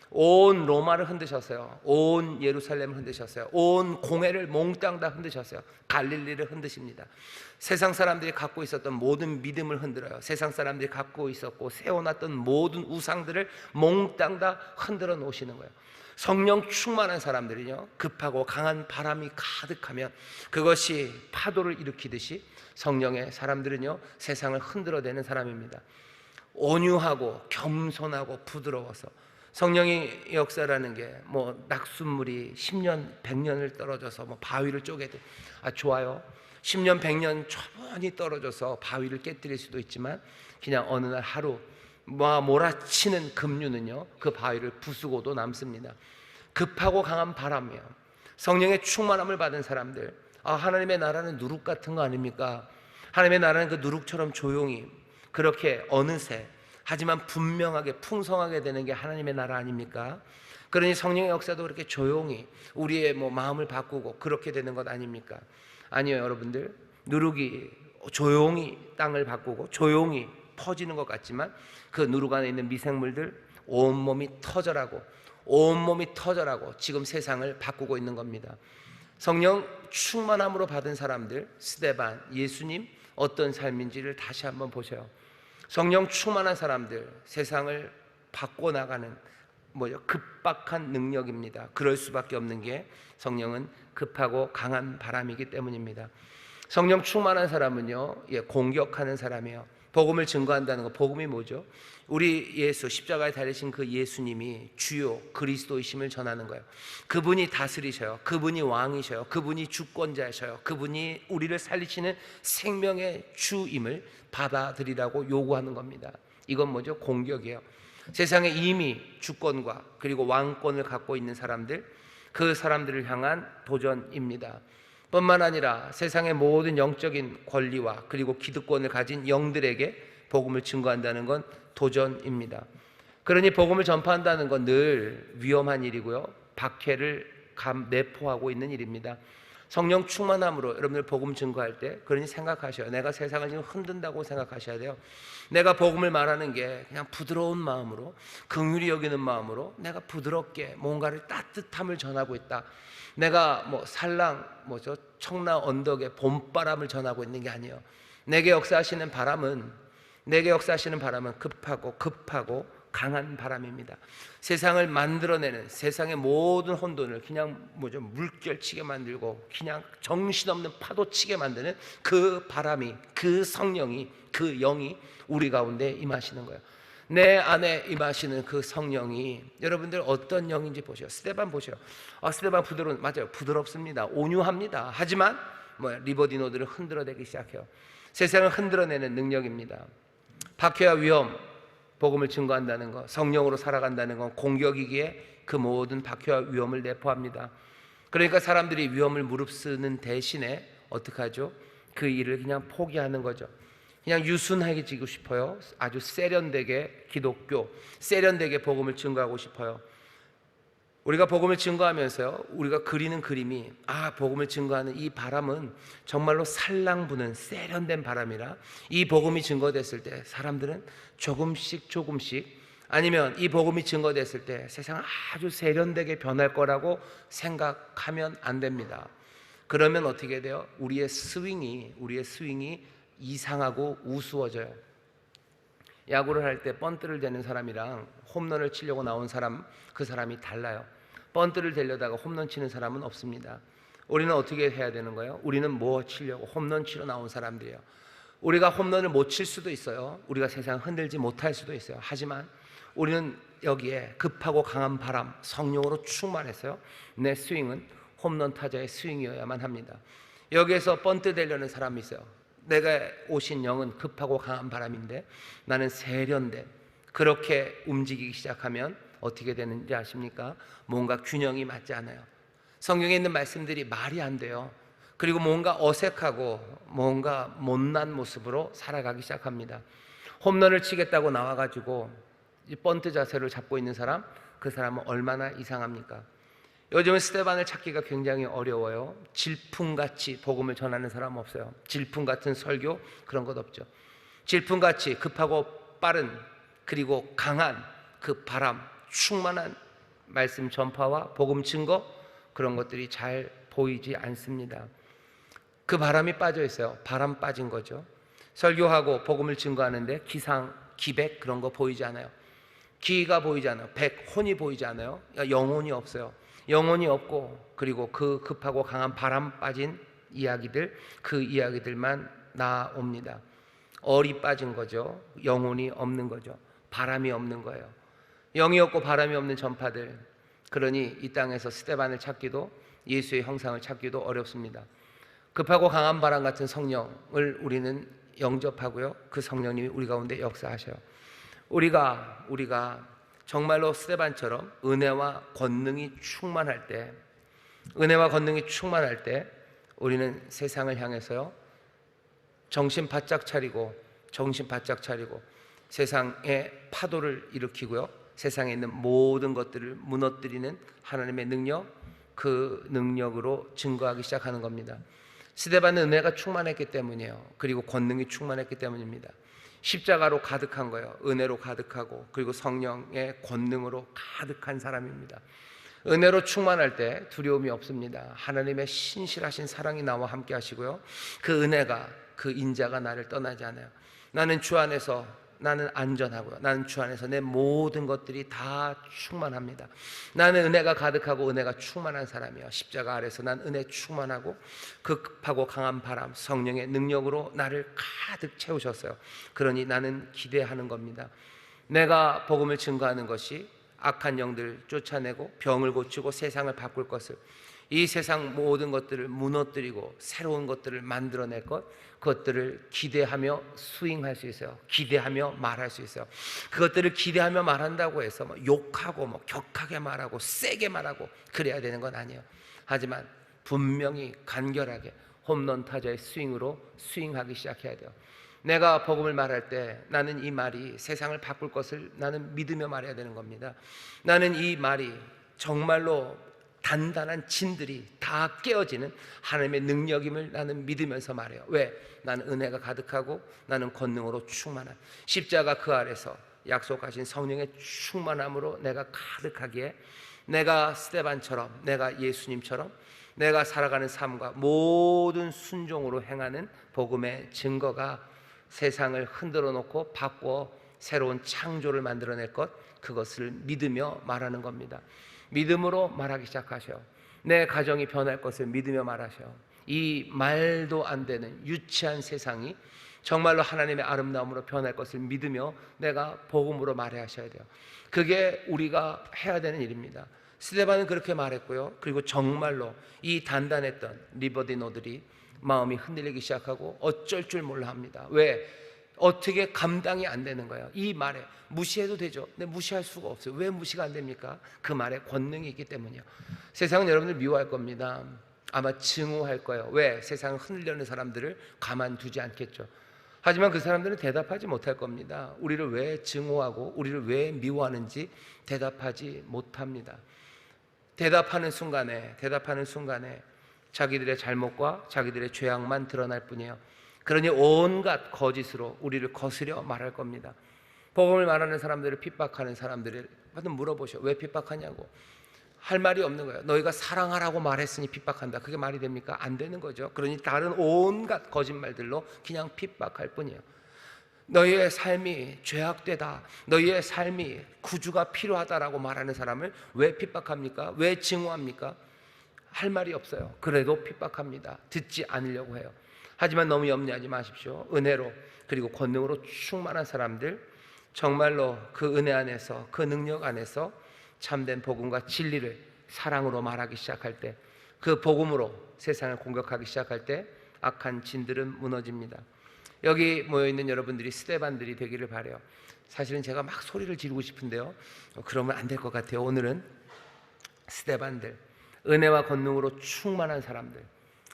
온 로마를 흔드셨어요. 온 예루살렘을 흔드셨어요. 온 공회를 몽땅 다 흔드셨어요. 갈릴리를 흔드십니다. 세상 사람들이 갖고 있었던 모든 믿음을 흔들어요. 세상 사람들이 갖고 있었고 세워놨던 모든 우상들을 몽땅 다 흔들어 놓으시는 거예요. 성령 충만한 사람들이요, 급하고 강한 바람이 가득하면 그것이 파도를 일으키듯이 성령의 사람들은요, 세상을 흔들어대는 사람입니다. 온유하고 겸손하고 부드러워서, 성령의 역사라는 게 뭐 낙숫물이 10년 100년을 떨어져서 뭐 바위를 쪼개듯, 좋아요. 10년 100년 초원이 떨어져서 바위를 깨뜨릴 수도 있지만 그냥 어느 날 하루 몰아치는 급류는요, 그 바위를 부수고도 남습니다. 급하고 강한 바람이에요. 성령의 충만함을 받은 사람들, 하나님의 나라는 누룩 같은 거 아닙니까? 하나님의 나라는 그 누룩처럼 조용히, 그렇게 어느새, 하지만 분명하게 풍성하게 되는 게 하나님의 나라 아닙니까? 그러니 성령의 역사도 그렇게 조용히 우리의 마음을 바꾸고 그렇게 되는 것 아닙니까? 아니요, 여러분들. 누룩이 조용히 땅을 바꾸고 조용히 퍼지는 것 같지만 그 누룩 안에 있는 미생물들 온몸이 터져라고 지금 세상을 바꾸고 있는 겁니다. 성령 충만함으로 받은 사람들, 스데반, 예수님 어떤 삶인지를 다시 한번 보세요. 성령 충만한 사람들, 세상을 바꿔나가는 급박한 능력입니다. 그럴 수밖에 없는 게 성령은 급하고 강한 바람이기 때문입니다. 성령 충만한 사람은요, 공격하는 사람이에요. 복음을 증거한다는 거, 복음이 뭐죠? 우리 예수, 십자가에 달리신 그 예수님이 주요 그리스도이심을 전하는 거예요. 그분이 다스리셔요. 그분이 왕이셔요. 그분이 주권자셔요. 그분이 우리를 살리시는 생명의 주임을 받아들이라고 요구하는 겁니다. 이건 뭐죠? 공격이에요. 세상에 이미 주권과 그리고 왕권을 갖고 있는 사람들, 그 사람들을 향한 도전입니다. 뿐만 아니라 세상의 모든 영적인 권리와 그리고 기득권을 가진 영들에게 복음을 증거한다는 건 도전입니다. 그러니 복음을 전파한다는 건 늘 위험한 일이고요, 박해를 내포하고 있는 일입니다. 성령 충만함으로 여러분들 복음 증거할 때 그러니 생각하셔요. 내가 세상을 지금 흔든다고 생각하셔야 돼요. 내가 복음을 말하는 게 그냥 부드러운 마음으로, 긍휼히 여기는 마음으로 내가 부드럽게 뭔가를 따뜻함을 전하고 있다. 내가 뭐 살랑 뭐죠 청라 언덕의 봄바람을 전하고 있는 게 아니에요. 내게 역사하시는 바람은 급하고 강한 바람입니다. 세상을 만들어내는, 세상의 모든 혼돈을 그냥 뭐죠 물결치게 만들고 그냥 정신없는 파도치게 만드는 그 바람이, 그 성령이, 그 영이 우리 가운데 임하시는 거예요. 내 안에 임하시는 그 성령이 여러분들 어떤 영인지 보세요. 스데반 보세요. 스데반 맞아요. 부드럽습니다. 온유합니다. 하지만 리버디노들을 흔들어내기 시작해요. 세상을 흔들어내는 능력입니다. 박해와 위험, 복음을 증거한다는 것, 성령으로 살아간다는 것, 공격이기에 그 모든 박해와 위험을 내포합니다. 그러니까 사람들이 위험을 무릅쓰는 대신에 어떻게 하죠? 그 일을 그냥 포기하는 거죠. 그냥 유순해지고 싶어요. 아주 세련되게 기독교, 세련되게 복음을 증거하고 싶어요. 우리가 복음을 증거하면서요, 우리가 그리는 그림이 복음을 증거하는 이 바람은 정말로 살랑 부는 세련된 바람이라, 이 복음이 증거됐을 때 사람들은 조금씩 아니면 이 복음이 증거됐을 때 세상은 아주 세련되게 변할 거라고 생각하면 안 됩니다. 그러면 어떻게 돼요? 우리의 스윙이 이상하고 우스워져요. 야구를 할 때 번트를 대는 사람이랑 홈런을 치려고 나온 사람, 그 사람이 달라요. 번트를 대려다가 홈런 치는 사람은 없습니다. 우리는 어떻게 해야 되는 거예요? 우리는 뭐 치려고 홈런 치러 나온 사람들이에요. 우리가 홈런을 못 칠 수도 있어요. 우리가 세상 흔들지 못할 수도 있어요. 하지만 우리는 여기에 급하고 강한 바람, 성령으로 충만했어요. 내 스윙은 홈런 타자의 스윙이어야만 합니다. 여기에서 번트 대려는 사람이 있어요. 내가 오신 영은 급하고 강한 바람인데 나는 세련된, 그렇게 움직이기 시작하면 어떻게 되는지 아십니까? 뭔가 균형이 맞지 않아요. 성경에 있는 말씀들이 말이 안 돼요. 그리고 뭔가 어색하고 뭔가 못난 모습으로 살아가기 시작합니다. 홈런을 치겠다고 나와가지고 이 번트 자세를 잡고 있는 사람, 그 사람은 얼마나 이상합니까? 요즘은 스데반을 찾기가 굉장히 어려워요. 질풍같이 복음을 전하는 사람 없어요. 질풍 같은 설교, 그런 것 없죠. 질풍같이 급하고 빠른, 그리고 강한 그 바람, 충만한 말씀 전파와 복음 증거, 그런 것들이 잘 보이지 않습니다. 그 바람이 빠져 있어요. 바람 빠진 거죠. 설교하고 복음을 증거하는데 기상, 기백, 그런 거 보이지 않아요. 기가 보이지 않아요. 백, 혼이 보이지 않아요. 영혼이 없어요. 영혼이 없고, 그리고 그 급하고 강한 바람 빠진 이야기들, 그 이야기들만 나옵니다. 얼이 빠진 거죠. 영혼이 없는 거죠. 바람이 없는 거예요. 영이 없고 바람이 없는 전파들, 그러니 이 땅에서 스데반을 찾기도, 예수의 형상을 찾기도 어렵습니다. 급하고 강한 바람 같은 성령을 우리는 영접하고요, 그 성령님이 우리 가운데 역사하셔요. 우리가 정말로 스데반처럼 은혜와 권능이 충만할 때, 우리는 세상을 향해서요 정신 바짝 차리고 세상의 파도를 일으키고요, 세상에 있는 모든 것들을 무너뜨리는 하나님의 능력, 그 능력으로 증거하기 시작하는 겁니다. 스데반은 은혜가 충만했기 때문이에요. 그리고 권능이 충만했기 때문입니다. 십자가로 가득한 거예요. 은혜로 가득하고, 그리고 성령의 권능으로 가득한 사람입니다. 은혜로 충만할 때 두려움이 없습니다. 하나님의 신실하신 사랑이 나와 함께 하시고요, 그 은혜가, 그 인자가 나를 떠나지 않아요. 나는 주 안에서, 나는 안전하고요, 나는 주 안에서 내 모든 것들이 다 충만합니다. 나는 은혜가 가득하고 은혜가 충만한 사람이에요. 십자가 아래서 난 은혜 충만하고 급하고 강한 바람, 성령의 능력으로 나를 가득 채우셨어요. 그러니 나는 기대하는 겁니다. 내가 복음을 증거하는 것이 악한 영들을 쫓아내고 병을 고치고 세상을 바꿀 것을, 이 세상 모든 것들을 무너뜨리고 새로운 것들을 만들어낼 것, 그것들을 기대하며 스윙할 수 있어요. 기대하며 말할 수 있어요. 그것들을 기대하며 말한다고 해서 욕하고 격하게 말하고 세게 말하고 그래야 되는 건 아니에요. 하지만 분명히 간결하게 홈런 타자의 스윙으로 스윙하기 시작해야 돼요. 내가 복음을 말할 때 나는 이 말이 세상을 바꿀 것을 나는 믿으며 말해야 되는 겁니다. 나는 이 말이 정말로 단단한 진들이 다 깨어지는 하나님의 능력임을 나는 믿으면서 말해요. 왜? 나는 은혜가 가득하고 나는 권능으로 충만한, 십자가 그 아래서 약속하신 성령의 충만함으로 내가 가득하기에, 내가 스데반처럼, 내가 예수님처럼 내가 살아가는 삶과 모든 순종으로 행하는 복음의 증거가 세상을 흔들어 놓고 바꿔 새로운 창조를 만들어낼 것, 그것을 믿으며 말하는 겁니다. 믿음으로 말하기 시작하셔. 내 가정이 변할 것을 믿으며 말하셔. 이 말도 안 되는 유치한 세상이 정말로 하나님의 아름다움으로 변할 것을 믿으며 내가 복음으로 말해야 하셔야 돼요. 그게 우리가 해야 되는 일입니다. 스데반은 그렇게 말했고요. 그리고 정말로 이 단단했던 리버디노들이 마음이 흔들리기 시작하고 어쩔 줄 몰라 합니다. 왜? 어떻게 감당이 안 되는 거예요. 이 말에 무시해도 되죠. 근데 무시할 수가 없어요. 왜 무시가 안 됩니까? 그 말에 권능이 있기 때문이요. 세상은 여러분들 미워할 겁니다. 아마 증오할 거예요. 왜? 세상을 흔들려는 사람들을 가만두지 않겠죠. 하지만 그 사람들은 대답하지 못할 겁니다. 우리를 왜 증오하고 우리를 왜 미워하는지 대답하지 못합니다. 대답하는 순간에 자기들의 잘못과 자기들의 죄악만 드러날 뿐이에요. 그러니 온갖 거짓으로 우리를 거스려 말할 겁니다. 복음을 말하는 사람들을 핍박하는 사람들을 물어보셔. 왜 핍박하냐고. 할 말이 없는 거예요. 너희가 사랑하라고 말했으니 핍박한다. 그게 말이 됩니까? 안 되는 거죠. 그러니 다른 온갖 거짓말들로 그냥 핍박할 뿐이에요. 너희의 삶이 죄악되다, 너희의 삶이 구주가 필요하다라고 말하는 사람을 왜 핍박합니까? 왜 증오합니까? 할 말이 없어요. 그래도 핍박합니다. 듣지 않으려고 해요. 하지만 너무 염려하지 마십시오. 은혜로 그리고 권능으로 충만한 사람들, 정말로 그 은혜 안에서, 그 능력 안에서 참된 복음과 진리를 사랑으로 말하기 시작할 때, 그 복음으로 세상을 공격하기 시작할 때 악한 진들은 무너집니다. 여기 모여있는 여러분들이 스데반들이 되기를 바라요. 사실은 제가 막 소리를 지르고 싶은데요, 그러면 안 될 것 같아요. 오늘은 스데반들, 은혜와 권능으로 충만한 사람들,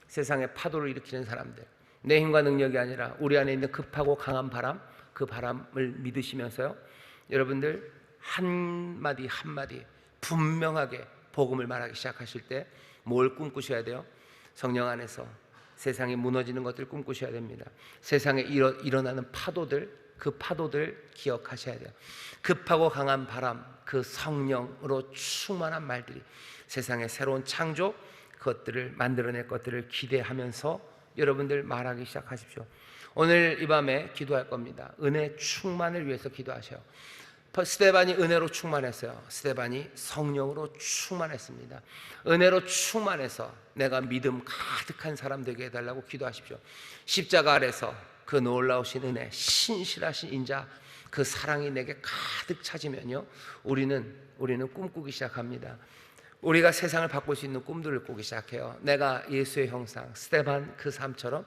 세상에 파도를 일으키는 사람들, 내 힘과 능력이 아니라 우리 안에 있는 급하고 강한 바람, 그 바람을 믿으시면서요, 여러분들 한마디 한마디 분명하게 복음을 말하기 시작하실 때 뭘 꿈꾸셔야 돼요? 성령 안에서 세상이 무너지는 것들 꿈꾸셔야 됩니다. 세상에 일어나는 파도들, 그 파도들 기억하셔야 돼요. 급하고 강한 바람, 그 성령으로 충만한 말들이 세상의 새로운 창조, 그것들을 만들어낼 것들을 기대하면서 여러분들 말하기 시작하십시오. 오늘 이 밤에 기도할 겁니다. 은혜 충만을 위해서 기도하셔요. 스데반이 은혜로 충만했어요. 스데반이 성령으로 충만했습니다. 은혜로 충만해서 내가 믿음 가득한 사람 되게 해달라고 기도하십시오. 십자가 아래서 그 놀라우신 은혜, 신실하신 인자, 그 사랑이 내게 가득 차지면요, 우리는 꿈꾸기 시작합니다. 우리가 세상을 바꿀 수 있는 꿈들을 꾸기 시작해요. 내가 예수의 형상, 스데반 그 삶처럼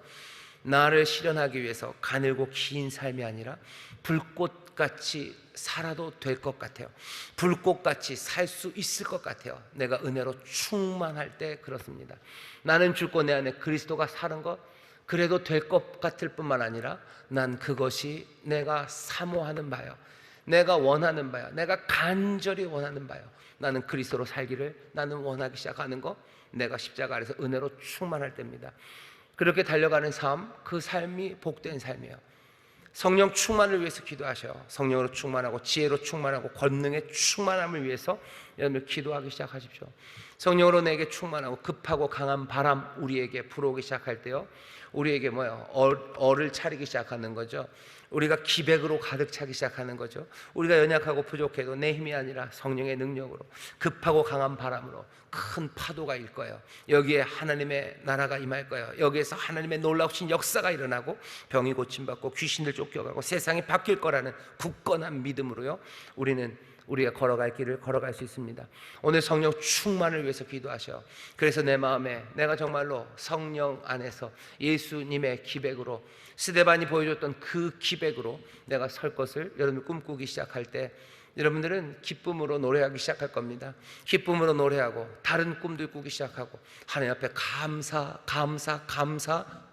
나를 실현하기 위해서 가늘고 긴 삶이 아니라 불꽃같이 살아도 될 것 같아요. 불꽃같이 살 수 있을 것 같아요. 내가 은혜로 충만할 때 그렇습니다. 나는 죽고 내 안에 그리스도가 사는 것, 그래도 될 것 같을 뿐만 아니라 난 그것이 내가 사모하는 바요, 내가 원하는 바요, 내가 간절히 원하는 바요. 나는 그리스도로 살기를 나는 원하기 시작하는 것, 내가 십자가 아래서 은혜로 충만할 때입니다. 그렇게 달려가는 삶, 그 삶이 복된 삶이에요. 성령 충만을 위해서 기도하셔요. 성령으로 충만하고 지혜로 충만하고 권능의 충만함을 위해서 여러분 기도하기 시작하십시오. 성령으로 내게 충만하고 급하고 강한 바람 우리에게 불어오기 시작할 때요, 우리에게 얼을 차리기 시작하는 거죠. 우리가 기백으로 가득 차기 시작하는 거죠. 우리가 연약하고 부족해도 내 힘이 아니라 성령의 능력으로, 급하고 강한 바람으로 큰 파도가 일 거예요. 여기에 하나님의 나라가 임할 거예요. 여기에서 하나님의 놀라우신 역사가 일어나고 병이 고침받고 귀신들 쫓겨가고 세상이 바뀔 거라는 굳건한 믿음으로요, 우리가 걸어갈 길을 걸어갈 수 있습니다. 오늘 성령 충만을 위해서 기도하셔. 그래서 내 마음에 내가 정말로 성령 안에서 예수님의 기백으로, 스데반이 보여줬던 그 기백으로 내가 설 것을 여러분 꿈꾸기 시작할 때 여러분들은 기쁨으로 노래하기 시작할 겁니다. 기쁨으로 노래하고 다른 꿈들 꾸기 시작하고 하나님 앞에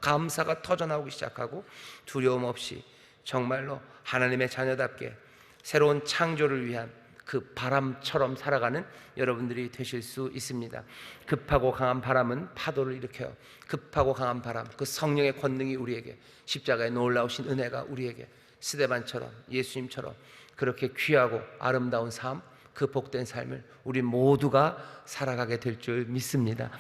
감사가 터져나오기 시작하고 두려움 없이 정말로 하나님의 자녀답게 새로운 창조를 위한 그 바람처럼 살아가는 여러분들이 되실 수 있습니다. 급하고 강한 바람은 파도를 일으켜요. 급하고 강한 바람, 그 성령의 권능이 우리에게, 십자가에 놀라우신 은혜가 우리에게 스데반처럼, 예수님처럼 그렇게 귀하고 아름다운 삶, 그 복된 삶을 우리 모두가 살아가게 될 줄 믿습니다.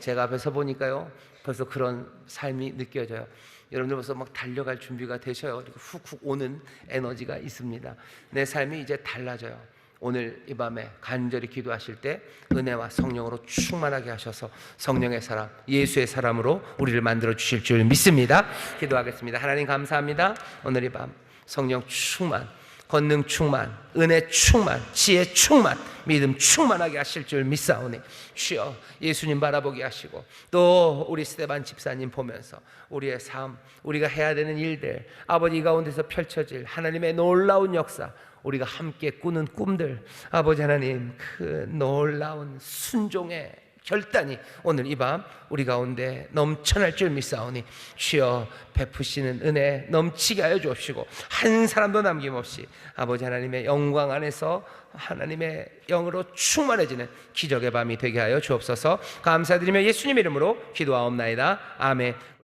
제가 앞에서 보니까요, 벌써 그런 삶이 느껴져요. 여러분들 벌써 막 달려갈 준비가 되셔요. 훅훅 오는 에너지가 있습니다. 내 삶이 이제 달라져요. 오늘 이 밤에 간절히 기도하실 때 은혜와 성령으로 충만하게 하셔서 성령의 사람, 예수의 사람으로 우리를 만들어 주실 줄 믿습니다. 기도하겠습니다. 하나님 감사합니다. 오늘 이 밤 성령 충만, 권능 충만, 은혜 충만, 지혜 충만, 믿음 충만하게 하실 줄 믿사오니 주여 예수님 바라보게 하시고 또 우리 스데반 집사님 보면서 우리의 삶, 우리가 해야 되는 일들, 아버지 가운데서 펼쳐질 하나님의 놀라운 역사, 우리가 함께 꾸는 꿈들, 아버지 하나님 그 놀라운 순종의 결단이 오늘 이 밤 우리 가운데 넘쳐날 줄 믿사오니 주여 베푸시는 은혜 넘치게 하여 주옵시고 한 사람도 남김없이 아버지 하나님의 영광 안에서 하나님의 영으로 충만해지는 기적의 밤이 되게 하여 주옵소서. 감사드리며 예수님 이름으로 기도하옵나이다. 아멘.